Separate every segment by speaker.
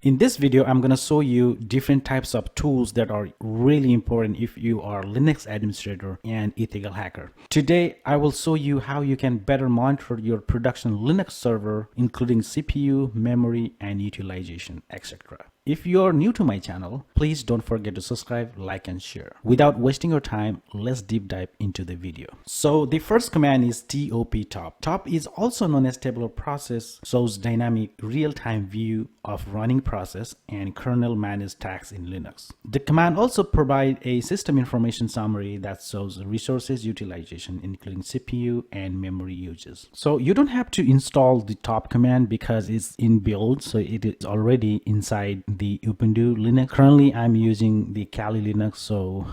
Speaker 1: In this video, I'm going to show you different types of tools that are really important if you are Linux administrator and ethical hacker. Today, I will show you how you can better monitor your production Linux server, including CPU, memory, and utilization, etc. If you're new to my channel, please don't forget to subscribe, like, and share. Without wasting your time, let's deep dive into the video. So the first command is top. Top is also known as tabular process, shows dynamic real-time view of running process and kernel managed tasks in Linux. The command also provides a system information summary that shows resources utilization, including CPU and memory uses. So you don't have to install the top command because it's inbuilt, so it is already inside the Ubuntu Linux. Currently, I'm using the Kali Linux. So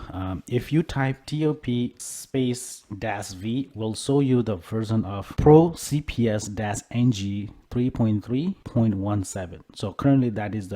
Speaker 1: if you type top space -v, will show you the version of Pro CPS-NG 3.3.17. So currently that is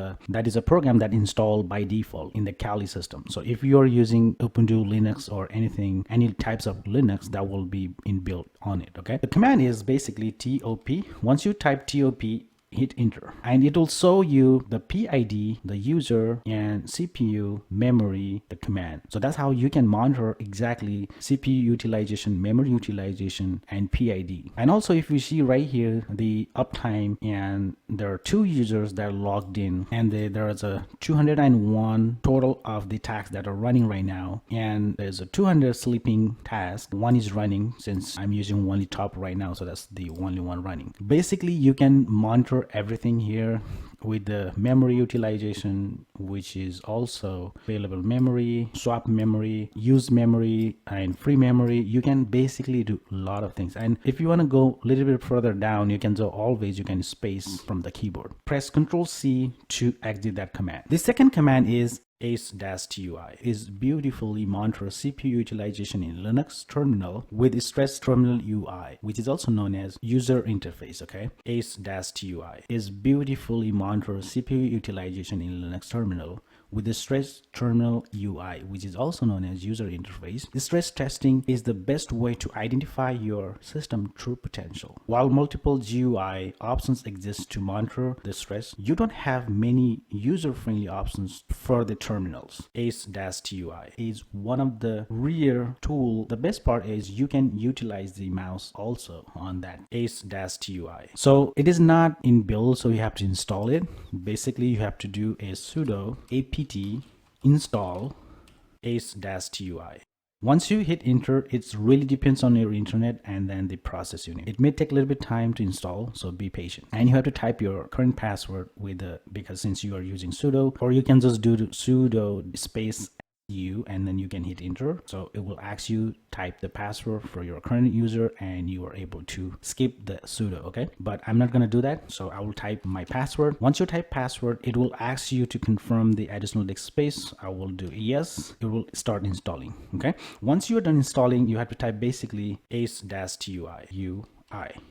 Speaker 1: a program that installed by default in the Kali system. So if you are using Ubuntu Linux or any types of Linux, that will be inbuilt on it. Okay. The command is basically top. Once you type top, hit enter, and it will show you the PID, the user, and CPU, memory, the command. So that's how you can monitor exactly CPU utilization, memory utilization, and PID. And also, if you see right here, the uptime, and there are 2 users that are logged in, and there is a 201 total of the tasks that are running right now, and there's a 200 sleeping tasks. One is running since I'm using only top right now, so that's the only one running. Basically, you can monitor everything here with the memory utilization, which is also available memory, swap memory, use memory, and free memory. You can basically do a lot of things. And if you want to go a little bit further down, you can you can space from the keyboard. Press Ctrl+C to exit that command. The second command is ace-tui, is beautifully monitor CPU utilization in Linux terminal with stress terminal UI, which is also known as user interface. Okay, ace-tui is beautifully monitor CPU utilization in Linux terminal with the stress terminal UI, which is also known as user interface. The stress testing is the best way to identify your system true potential. While multiple GUI options exist to monitor the stress, you don't have many user-friendly options for the terminals. Ace-tui is one of the rare tool. The best part is you can utilize the mouse also on that ace-tui. So it is not inbuilt, so you have to install it. Basically, you have to do a sudo apt install ace-tui. Once you hit enter, it really depends on your internet and then the process you need. It may take a little bit time to install, so be patient. And you have to type your current password because since you are using sudo, or you can just do sudo space U, and then you can hit enter. So it will ask you type the password for your current user, and you are able to skip the sudo. Okay, but I'm not going to do that, so I will type my password. Once you type password, it will ask you to confirm the additional disk space. I will do yes. It will start installing. Okay, once you're done installing, you have to type basically ace-tui.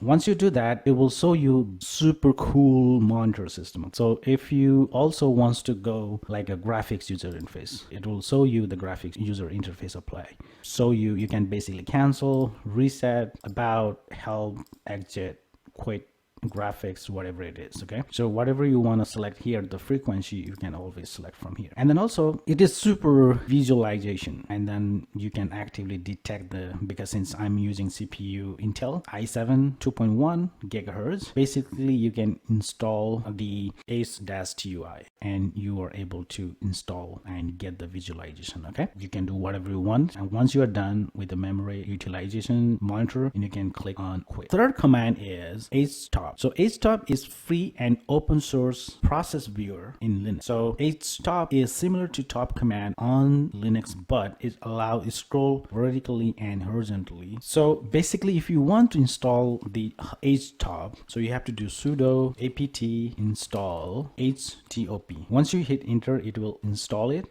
Speaker 1: Once you do that, it will show you super cool monitor system. So if you also wants to go like a graphics user interface, it will show you the graphics user interface apply. So you can basically cancel, reset, about, help, exit, quit, graphics, whatever it is. Okay, so whatever you want to select here, the frequency, you can always select from here. And then also it is super visualization, and then you can actively detect because since I'm using CPU Intel i7 2.1 gigahertz, basically you can install the ace-tui and you are able to install and get the visualization. Okay, you can do whatever you want, and once you are done with the memory utilization monitor, and you can click on quit. Third command is ace-top. So ace-top is free and open source process viewer in Linux. So ace-top is similar to top command on Linux, but it allows scroll vertically and horizontally. So basically, if you want to install the ace-top, so you have to do sudo apt install ace-top. Once you hit enter, it will install it.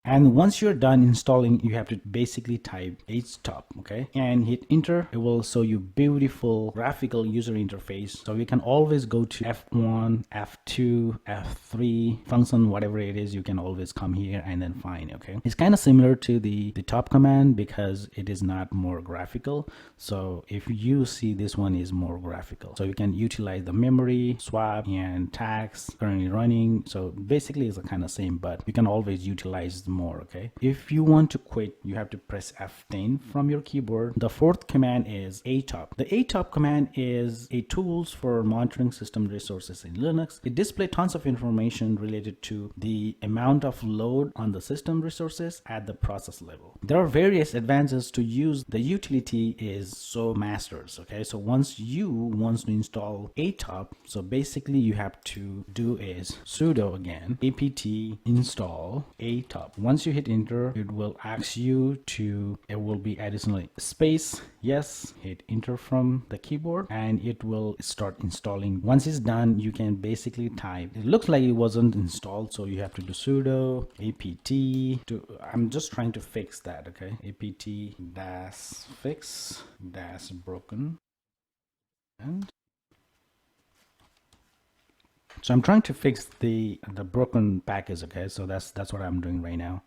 Speaker 1: And once you're done installing, you have to basically type htop, okay, and hit enter. It will show you beautiful graphical user interface. So you can always go to F1, F2, F3 function, whatever it is, you can always come here and then find, okay. It's kind of similar to the top command because it is not more graphical. So if you see, this one is more graphical. So you can utilize the memory, swap, and tags currently running. So basically it's kind of same, but you can always utilize more, okay. If you want to quit, you have to press F10 from your keyboard. The fourth command is atop. The atop command is a tools for monitoring system resources in Linux. It displays tons of information related to the amount of load on the system resources at the process level. There are various advantages to use. The utility is so masters, okay. So once you want to install atop, so basically you have to do is sudo again apt install atop. Once you hit enter, it will ask you to, it will be additionally space, yes, hit enter from the keyboard, and it will start installing. Once it's done, you can basically type, it looks like it wasn't installed, so you have to do sudo apt to, I'm just trying to fix that, okay, apt dash fix dash broken, and so I'm trying to fix the broken package, okay. So that's what I'm doing right now.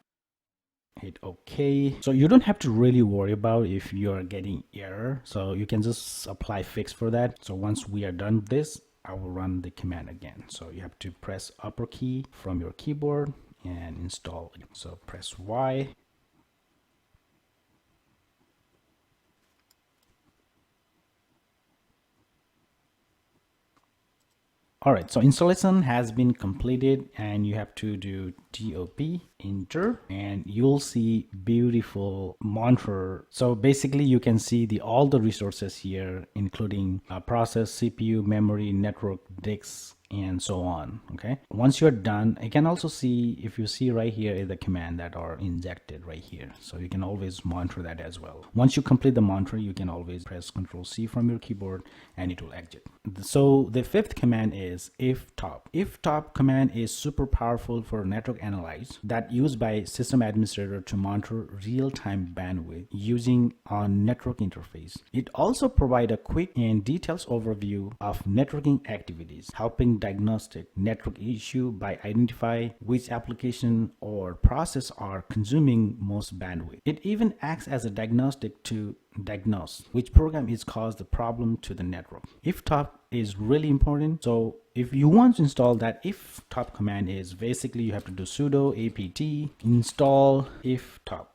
Speaker 1: Hit OK. So you don't have to really worry about if you're getting error. So you can just apply fix for that. So once we are done with this, I will run the command again. So you have to press upper key from your keyboard and install it. So press Y. All right, so installation has been completed and you have to do top enter and you'll see beautiful monitor. So basically you can see all the resources here, including process, CPU, memory, network, disks, and so on, okay. Once you're done, I can also see, if you see right here is the command that are injected right here, so you can always monitor that as well. Once you complete the monitor, you can always press Ctrl+C from your keyboard and it will exit. So the fifth command is iftop. Iftop command is super powerful for network analyze that used by system administrator to monitor real-time bandwidth using on network interface. It also provide a quick and detailed overview of networking activities, helping diagnostic network issue by identify which application or process are consuming most bandwidth. It even acts as a diagnostic to diagnose which program is caused the problem to the network. Iftop is really important. So if you want to install that iftop command, is basically you have to do sudo apt install iftop.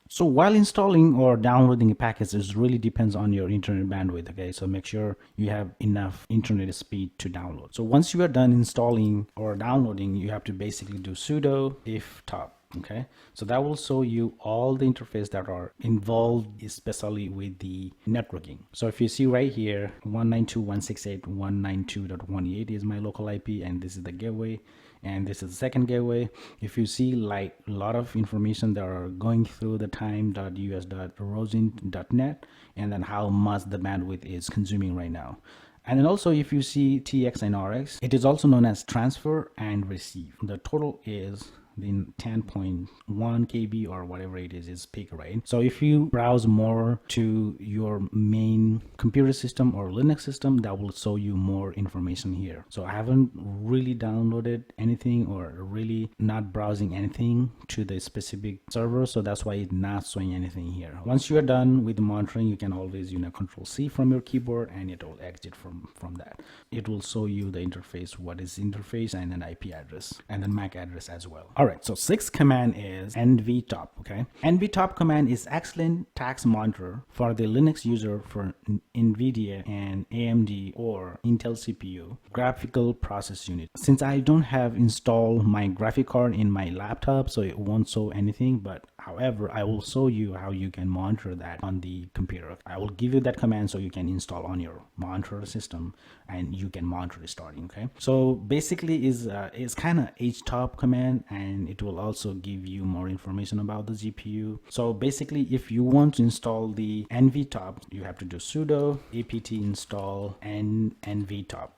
Speaker 1: So while installing or downloading a package, it really depends on your internet bandwidth, okay. So make sure you have enough internet speed to download. So once you are done installing or downloading, you have to basically do sudo iftop. Okay, so that will show you all the interface that are involved, especially with the networking. So if you see right here, 192.168.192.168 is my local IP, and this is the gateway, and this is the second gateway. If you see like a lot of information that are going through the time.us.rosin.net, and then how much the bandwidth is consuming right now. And then also if you see TX and RX, it is also known as transfer and receive. The total is the 10.1 KB or whatever it is peak, right? So if you browse more to your main computer system or Linux system, that will show you more information here. So I haven't really downloaded anything or really not browsing anything to the specific server, so that's why it's not showing anything here. Once you're done with the monitoring, you can always Ctrl+C from your keyboard and it will exit from that. It will show you the interface, what is interface, and an IP address and then MAC address as well. All right, so sixth command is nvtop. Okay, nvtop command is excellent task monitor for the Linux user for NVIDIA and AMD or Intel CPU graphical process unit. Since I don't have installed my graphic card in my laptop, so it won't show anything, but however, I will show you how you can monitor that on the computer. I will give you that command so you can install on your monitor system and you can monitor it starting. Okay, so basically is kind of htop command, and it will also give you more information about the GPU. So basically, if you want to install the nvtop, you have to do sudo apt install nvtop.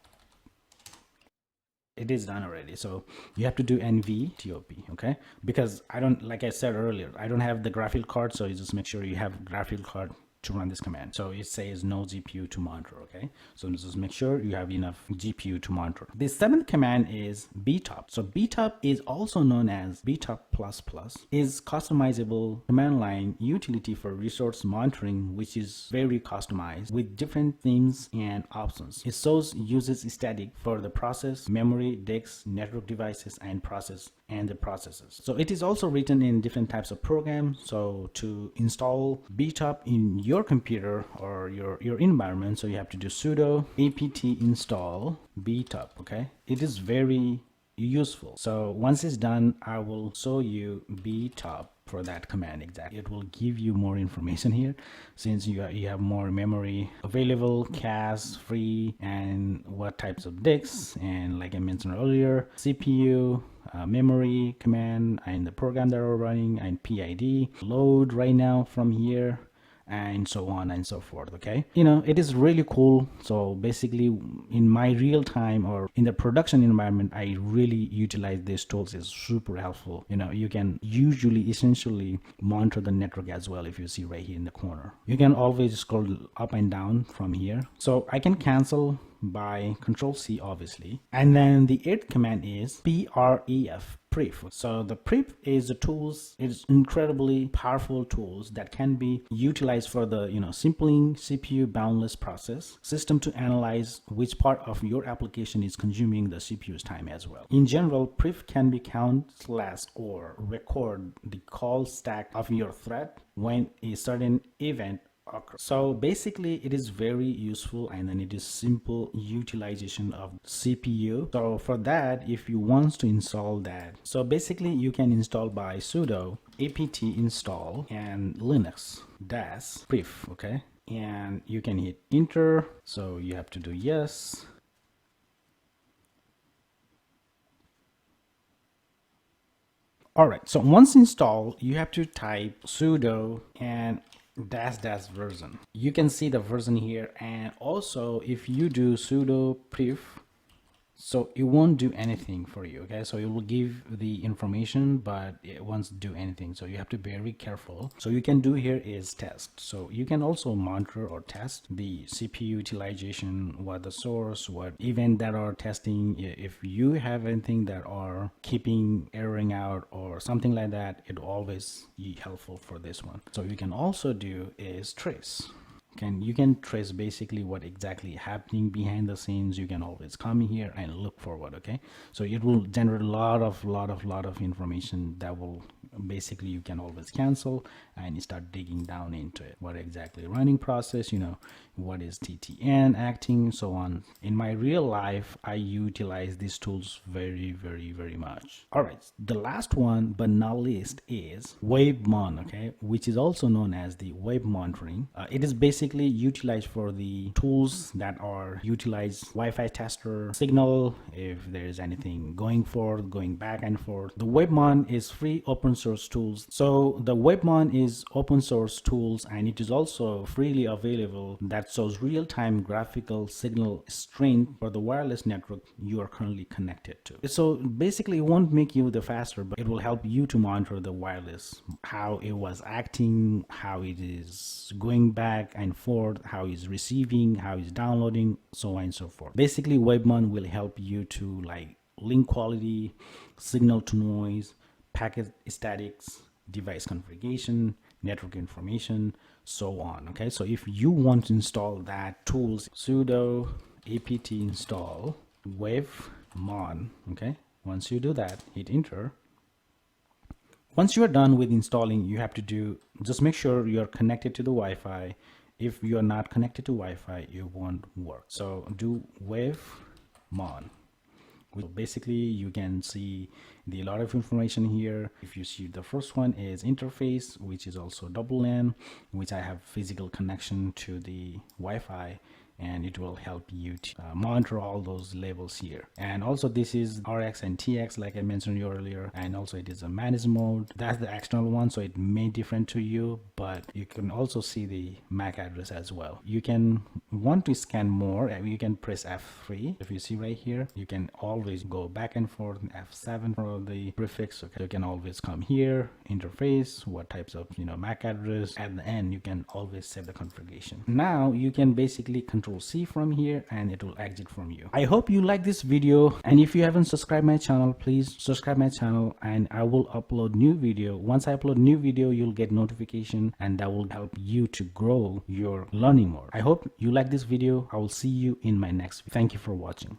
Speaker 1: it is done already. So you have to do NV TOP, okay? Because I don't, like I said earlier, I don't have the graphical card, so you just make sure you have graphical card to run this command. So it says no GPU to monitor, okay? So just make sure you have enough GPU to monitor. The 7th command is btop. So btop is also known as btop++, is customizable command line utility for resource monitoring, which is very customized with different themes and options. It shows uses static for the process, memory, disks, network devices, and process and the processes. So it is also written in different types of programs. So to install btop in your computer or your environment, so you have to do sudo apt install btop, okay? It is very useful. So once it's done, I will show you btop for that command exactly. It will give you more information here, since you have more memory available, cache free, and what types of disks, and like I mentioned earlier, CPU, memory command, and the program that are running, and PID load right now from here, and so on and so forth. Okay, you know, it is really cool. So basically in my real time or in the production environment, I really utilize these tools. Is super helpful. You know, you can usually essentially monitor the network as well. If you see right here in the corner, you can always scroll up and down from here. So I can cancel by Control C, obviously. And then the 8th command is pref. So the pref is the tools, it's incredibly powerful tools that can be utilized for the, you know, simpling CPU boundless process system to analyze which part of your application is consuming the CPU's time as well. In general, pref can be count slash or record the call stack of your thread when a certain event. So basically it is very useful, and then it is simple utilization of CPU. So for that, if you want to install that, so basically you can install by sudo apt install and linux dash pref, okay? And you can hit enter. So you have to do yes. All right, so once installed, you have to type sudo and dash version. You can see the version here, and also if you do sudo pref, so it won't do anything for you, okay? So it will give the information, but it won't do anything. So you have to be very careful. So you can do here is test. So you can also monitor or test the CPU utilization, what the source, what event that are testing. If you have anything that are keeping erroring out or something like that, it always be helpful for this one. So you can also do is trace. You can trace basically what exactly happening behind the scenes. You can always come here and look forward, okay? So it will generate a lot of information that will basically you can always cancel and start digging down into it. What exactly running process, you know, what is TTN acting, so on. In my real life, I utilize these tools very much. All right, the last one but not least is webmon, okay, which is also known as the web monitoring. It is basically utilized for the tools that are utilized Wi-Fi tester signal if there is anything going back and forth. The webmon is free open source tools. So the webmon is open source tools, and it is also freely available that shows real-time graphical signal strength for the wireless network you are currently connected to. So basically it won't make you the faster, but it will help you to monitor the wireless, how it was acting, how it is going back and forth, how it's receiving, how it's downloading, so on and so forth. Basically webmon will help you to like link quality, signal to noise, packet statics, device configuration, network information, so on. Okay, so if you want to install that tools, sudo apt install webmon. Okay, once you do that, hit enter. Once you are done with installing, you have to do, just make sure you're connected to the Wi-Fi. If you're not connected to Wi-Fi, it won't work. So do webmon. Basically you can see a lot of information here. If you see, the first one is interface, which is also double LAN, which I have physical connection to the Wi-Fi, and it will help you to monitor all those labels here. And also this is RX and TX, like I mentioned earlier, and also it is a manage mode. That's the external one, so it may different to you, but you can also see the MAC address as well. You can want to scan more, and you can press F3. If you see right here, you can always go back and forth, F7 for the prefix. Okay, you can always come here, interface, what types of MAC address. At the end, you can always save the configuration. Now you can basically Control C from here and it will exit from you. I hope you like this video, and if you haven't subscribed my channel, please subscribe my channel, and I will upload new video. Once I upload new video, you'll get notification, and that will help you to grow your learning more. I hope you like this video. I will see you in my next video. Thank you for watching.